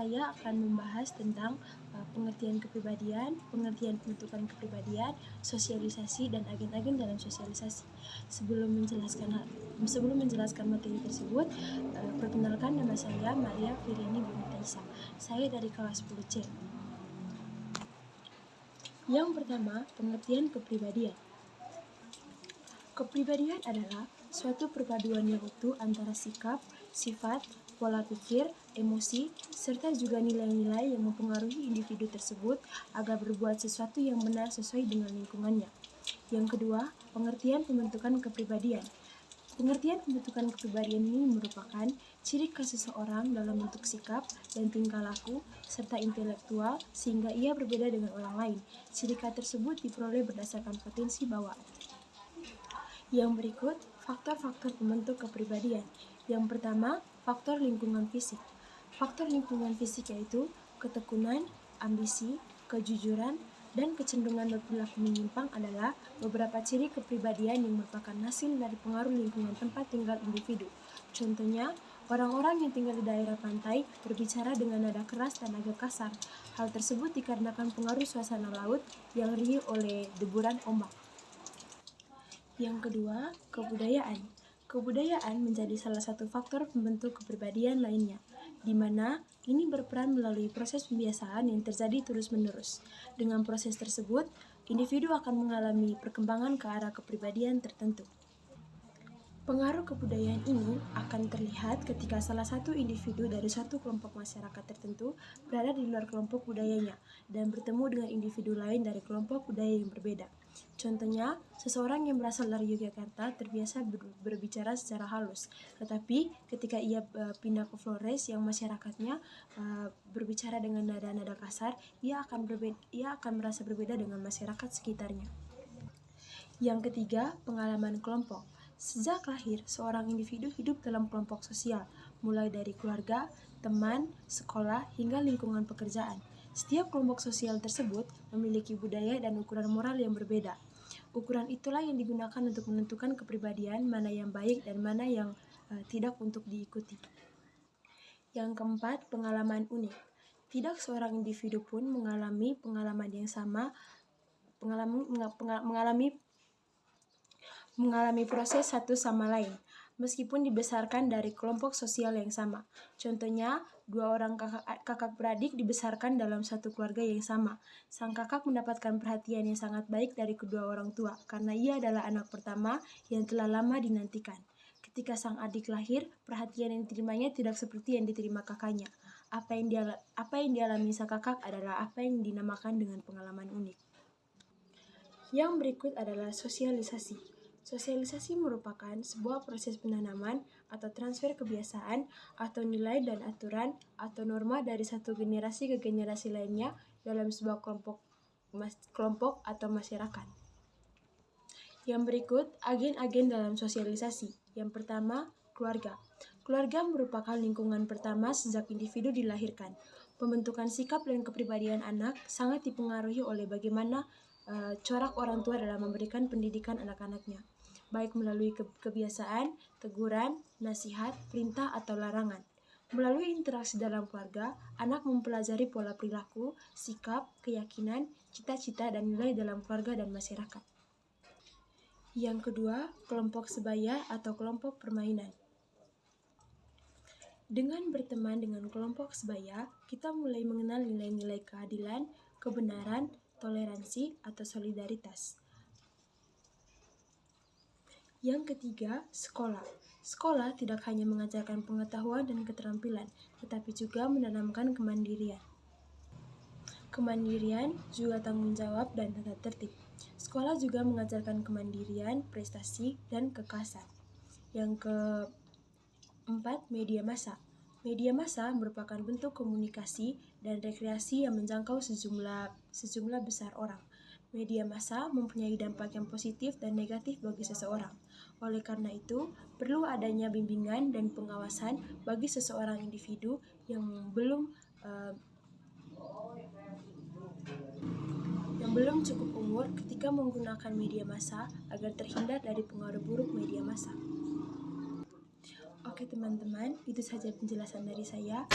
saya akan membahas tentang pengertian kepribadian, pengertian pembentukan kepribadian, sosialisasi, dan agen-agen dalam sosialisasi. Sebelum menjelaskan materi tersebut, perkenalkan, nama saya Maria Firiani Bunitaisa. Saya dari kelas 10C. Yang pertama, pengertian kepribadian. Kepribadian adalah suatu perpaduan yang utuh antara sikap, sifat, pola pikir, emosi, serta juga nilai-nilai yang mempengaruhi individu tersebut agar berbuat sesuatu yang benar sesuai dengan lingkungannya. Yang kedua, pengertian pembentukan kepribadian. Pengertian pembentukan kepribadian ini merupakan ciri khas seseorang dalam bentuk sikap dan tingkah laku, serta intelektual sehingga ia berbeda dengan orang lain. Ciri khas tersebut diperoleh berdasarkan potensi bawaan. Yang berikut, faktor-faktor pembentuk kepribadian. Yang pertama, faktor lingkungan fisik. Faktor lingkungan fisik yaitu ketekunan, ambisi, kejujuran, dan kecenderungan berperilaku menyimpang adalah beberapa ciri kepribadian yang merupakan hasil dari pengaruh lingkungan tempat tinggal individu. Contohnya, orang-orang yang tinggal di daerah pantai berbicara dengan nada keras dan agak kasar. Hal tersebut dikarenakan pengaruh suasana laut yang riuh oleh deburan ombak. Yang kedua, kebudayaan. Kebudayaan menjadi salah satu faktor pembentuk kepribadian lainnya, di mana ini berperan melalui proses pembiasaan yang terjadi terus-menerus. Dengan proses tersebut, individu akan mengalami perkembangan ke arah kepribadian tertentu. Pengaruh kebudayaan ini akan terlihat ketika salah satu individu dari suatu kelompok masyarakat tertentu berada di luar kelompok budayanya dan bertemu dengan individu lain dari kelompok budaya yang berbeda. Contohnya, seseorang yang berasal dari Yogyakarta terbiasa berbicara secara halus, tetapi ketika ia pindah ke Flores yang masyarakatnya berbicara dengan nada-nada kasar, ia akan merasa berbeda dengan masyarakat sekitarnya. Yang ketiga, pengalaman kelompok. Sejak lahir, seorang individu hidup dalam kelompok sosial, mulai dari keluarga, teman, sekolah, hingga lingkungan pekerjaan. Setiap kelompok sosial tersebut memiliki budaya dan ukuran moral yang berbeda. Ukuran itulah yang digunakan untuk menentukan kepribadian mana yang baik dan mana yang tidak untuk diikuti. Yang keempat, pengalaman unik. Tidak seorang individu pun mengalami pengalaman yang sama, mengalami proses satu sama lain, meskipun dibesarkan dari kelompok sosial yang sama. Contohnya, dua orang kakak beradik dibesarkan dalam satu keluarga yang sama. Sang kakak mendapatkan perhatian yang sangat baik dari kedua orang tua, karena ia adalah anak pertama yang telah lama dinantikan. Ketika sang adik lahir, perhatian yang diterimanya tidak seperti yang diterima kakaknya. Apa yang dialami sang kakak adalah apa yang dinamakan dengan pengalaman unik. Yang berikut adalah sosialisasi. Sosialisasi merupakan sebuah proses penanaman atau transfer kebiasaan atau nilai dan aturan atau norma dari satu generasi ke generasi lainnya dalam sebuah kelompok atau masyarakat. Yang berikut, agen-agen dalam sosialisasi. Yang pertama, keluarga. Keluarga merupakan lingkungan pertama sejak individu dilahirkan. Pembentukan sikap dan kepribadian anak sangat dipengaruhi oleh bagaimana corak orang tua dalam memberikan pendidikan anak-anaknya, baik melalui kebiasaan, teguran, nasihat, perintah, atau larangan. Melalui interaksi dalam keluarga, anak mempelajari pola perilaku, sikap, keyakinan, cita-cita, dan nilai dalam keluarga dan masyarakat. Yang kedua, kelompok sebaya atau kelompok permainan. Dengan berteman dengan kelompok sebaya, kita mulai mengenal nilai-nilai keadilan, kebenaran, toleransi, atau solidaritas. Yang ketiga, sekolah. Sekolah tidak hanya mengajarkan pengetahuan dan keterampilan, tetapi juga menanamkan kemandirian. Kemandirian juga tanggung jawab dan tata tertib. Sekolah juga mengajarkan kemandirian, prestasi, dan kekasan. Yang keempat, media massa. Media massa merupakan bentuk komunikasi dan rekreasi yang menjangkau sejumlah besar orang. Media massa mempunyai dampak yang positif dan negatif bagi seseorang. Oleh karena itu, perlu adanya bimbingan dan pengawasan bagi seseorang individu yang belum cukup umur ketika menggunakan media massa agar terhindar dari pengaruh buruk media massa. Oke teman-teman, itu saja penjelasan dari saya.